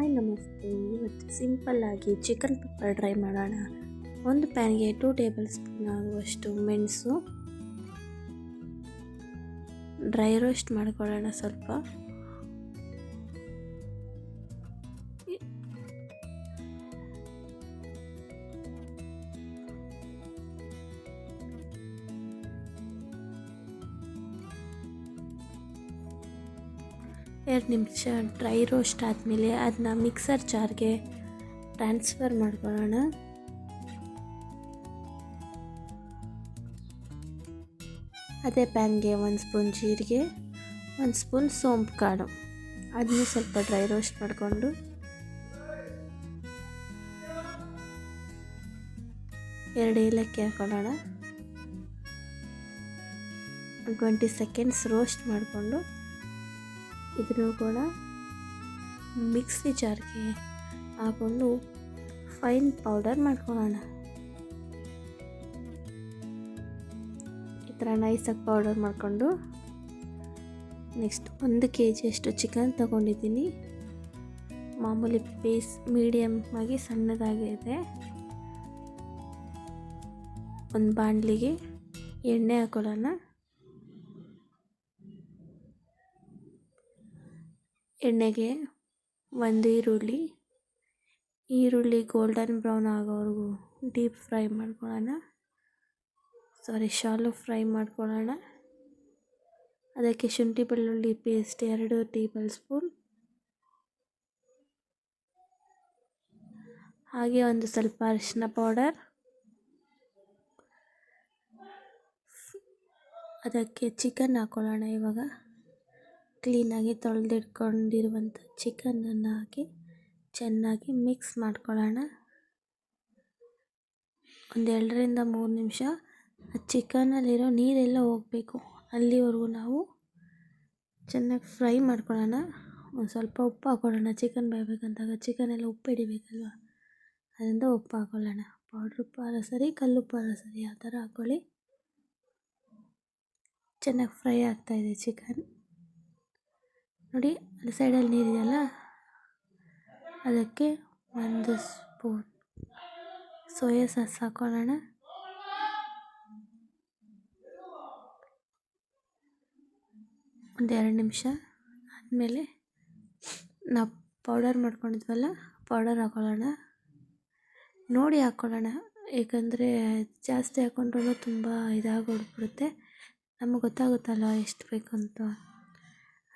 Hi ನಮಸ್ತೆ. ಇವತ್ತು ಸಿಂಪಲ್ಲಾಗಿ ಚಿಕನ್ ಪೆಪ್ಪರ್ ಡ್ರೈ ಮಾಡೋಣ. ಒಂದು ಪ್ಯಾನ್ಗೆ 2 ಟೇಬಲ್ ಸ್ಪೂನ್ ಆಗುವಷ್ಟು ಮೆಣಸು ಡ್ರೈ ರೋಸ್ಟ್ ಮಾಡ್ಕೊಳ್ಳೋಣ. ಸ್ವಲ್ಪ ಎರಡು ನಿಮಿಷ ಡ್ರೈ ರೋಸ್ಟ್ ಆದಮೇಲೆ ಅದನ್ನ ಮಿಕ್ಸರ್ ಜಾರ್ಗೆ ಟ್ರಾನ್ಸ್ಫರ್ ಮಾಡ್ಕೊಳ್ಳೋಣ. ಅದೇ ಪ್ಯಾನ್ಗೆ 1 ಸ್ಪೂನ್ ಜೀರಿಗೆ, 1 ಸ್ಪೂನ್ ಸೋಂಪು ಕಾಳು, ಅದನ್ನು ಸ್ವಲ್ಪ ಡ್ರೈ ರೋಸ್ಟ್ ಮಾಡಿಕೊಂಡು ಎರಡು ಏಲಕ್ಕಿ ಹಾಕೊಳ್ಳೋಣ. 20 ಸೆಕೆಂಡ್ಸ್ ರೋಸ್ಟ್ ಮಾಡಿಕೊಂಡು ಇದನ್ನು ಕೂಡ ಮಿಕ್ಸಿ ಜಾರ್ಗೆ ಹಾಕೊಂಡು ಫೈನ್ ಪೌಡರ್ ಮಾಡ್ಕೊಳ್ಳೋಣ. ಈ ಥರ ನೈಸಾಗಿ ಪೌಡರ್ ಮಾಡಿಕೊಂಡು ನೆಕ್ಸ್ಟ್ 1 kg ಅಷ್ಟು ಚಿಕನ್ ತಗೊಂಡಿದ್ದೀನಿ. ಮಾಮೂಲಿ ಪೀಸ್ ಮೀಡಿಯಮ್ ಆಗಿ ಸಣ್ಣದಾಗಿದೆ. ಒಂದು ಬಾಣಲಿಗೆ ಎಣ್ಣೆ ಹಾಕೊಳ್ಳೋಣ. ಎಣ್ಣೆಗೆ 1 ಈರುಳ್ಳಿ ಗೋಲ್ಡನ್ ಬ್ರೌನ್ ಆಗೋವರೆಗೂ ಡೀಪ್ ಫ್ರೈ ಮಾಡ್ಕೊಳ್ಳೋಣ. ಶಾಲೋ ಫ್ರೈ ಮಾಡ್ಕೊಳ್ಳೋಣ. ಅದಕ್ಕೆ ಶುಂಠಿ ಬೆಳ್ಳುಳ್ಳಿ ಪೇಸ್ಟ್ 2 ಟೇಬಲ್ ಸ್ಪೂನ್, ಹಾಗೆ ಒಂದು ಸ್ವಲ್ಪ ಅರಿಶಿನ ಪೌಡರ್, ಅದಕ್ಕೆ ಚಿಕನ್ ಹಾಕೊಳ್ಳೋಣ. ಇವಾಗ ಕ್ಲೀನಾಗಿ ತೊಳೆದಿಟ್ಕೊಂಡಿರುವಂಥ ಚಿಕನನ್ನು ಹಾಕಿ ಚೆನ್ನಾಗಿ ಮಿಕ್ಸ್ ಮಾಡ್ಕೊಳ್ಳೋಣ. ಒಂದು 2 ರಿಂದ 3 ನಿಮಿಷ ಆ ಚಿಕನಲ್ಲಿರೋ ನೀರೆಲ್ಲ ಹೋಗಬೇಕು, ಅಲ್ಲಿವರೆಗೂ ನಾವು ಚೆನ್ನಾಗಿ ಫ್ರೈ ಮಾಡ್ಕೊಳ್ಳೋಣ. ಒಂದು ಸ್ವಲ್ಪ ಉಪ್ಪು ಹಾಕೊಳ್ಳೋಣ. ಚಿಕನ್ ಬೇಯಬೇಕಂತಾಗ ಚಿಕನೆಲ್ಲ ಉಪ್ಪು ಹಿಡಿಬೇಕಲ್ವ, ಅದರಿಂದ ಉಪ್ಪು ಹಾಕೊಳ್ಳೋಣ. ಪೌಡ್ರ್ ಉಪ್ಪಾರ ಸರಿ, ಕಲ್ಲುಪ್ಪಾರ ಸರಿ, ಆ ಥರ ಹಾಕ್ಕೊಳ್ಳಿ. ಚೆನ್ನಾಗಿ ಫ್ರೈ ಆಗ್ತಾಯಿದೆ ಚಿಕನ್ ನೋಡಿ. ಅಲ್ಲಿ ಸೈಡಲ್ಲಿ ನೀರಿದೆಯಲ್ಲ, ಅದಕ್ಕೆ 1 ಸ್ಪೂನ್ ಸೋಯಾ ಸಾಸ್ ಹಾಕೊಳ್ಳೋಣ. ಒಂದು 2 ನಿಮಿಷ ಆದಮೇಲೆ ನಾವು ಪೌಡರ್ ಮಾಡ್ಕೊಂಡಿದ್ವಲ್ಲ, ಪೌಡರ್ ಹಾಕೊಳ್ಳೋಣ. ನೋಡಿ ಹಾಕ್ಕೊಳ್ಳೋಣ, ಏಕೆಂದರೆ ಜಾಸ್ತಿ ಹಾಕ್ಕೊಂಡ್ರೂ ತುಂಬ ಇದಾಗೋಗ್ಬಿಡುತ್ತೆ. ನಮಗೆ ಗೊತ್ತಾಗುತ್ತಲ್ಲ ಎಷ್ಟು ಬೇಕು ಅಂತ.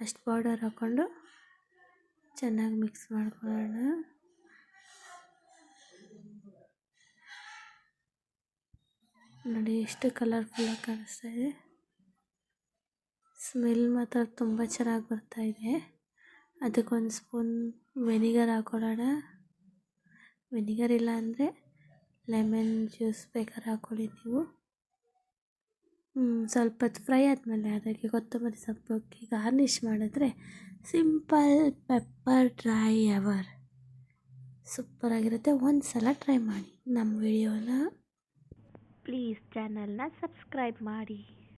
ಅಷ್ಟು ಪೌಡರ್ ಹಾಕ್ಕೊಂಡು ಚೆನ್ನಾಗಿ ಮಿಕ್ಸ್ ಮಾಡ್ಕೊಳ್ಳೋಣ. ನೋಡಿ ಎಷ್ಟು ಕಲರ್ಫುಲ್ಲಾಗಿ ಕಾಣಿಸ್ತಾ ಇದೆ. ಸ್ಮೆಲ್ ಮಾತ್ರ ತುಂಬ ಚೆನ್ನಾಗಿ ಬರ್ತಾಯಿದೆ. ಅದಕ್ಕೆ 1 ಸ್ಪೂನ್ ವೆನಿಗರ್ ಹಾಕ್ಕೊಳ್ಳೋಣ. ವೆನಿಗರ್ ಇಲ್ಲ ಅಂದರೆ ಲೆಮನ್ ಜ್ಯೂಸ್ ಬೇಕಾದ್ರೆ ಹಾಕ್ಕೊಳ್ಳಿ ನೀವು. ಸ್ವಲ್ಪ ಹೊತ್ತು ಫ್ರೈ ಆದಮೇಲೆ ಅದಕ್ಕೆ ಕೊತ್ತಂಬರಿ ಸೊಪ್ಪು ಹಾಕಿ ಗಾರ್ನಿಷ್ ಮಾಡಿದ್ರೆ ಸಿಂಪಲ್ ಪೆಪ್ಪರ್ ಡ್ರೈ ಎವರ್ ಸೂಪರಾಗಿರುತ್ತೆ. ಒಂದು ಸಲ ಟ್ರೈ ಮಾಡಿ. ನಮ್ಮ ವಿಡಿಯೋನ ಪ್ಲೀಸ್ ಚಾನಲ್ನ ಸಬ್ಸ್ಕ್ರೈಬ್ ಮಾಡಿ.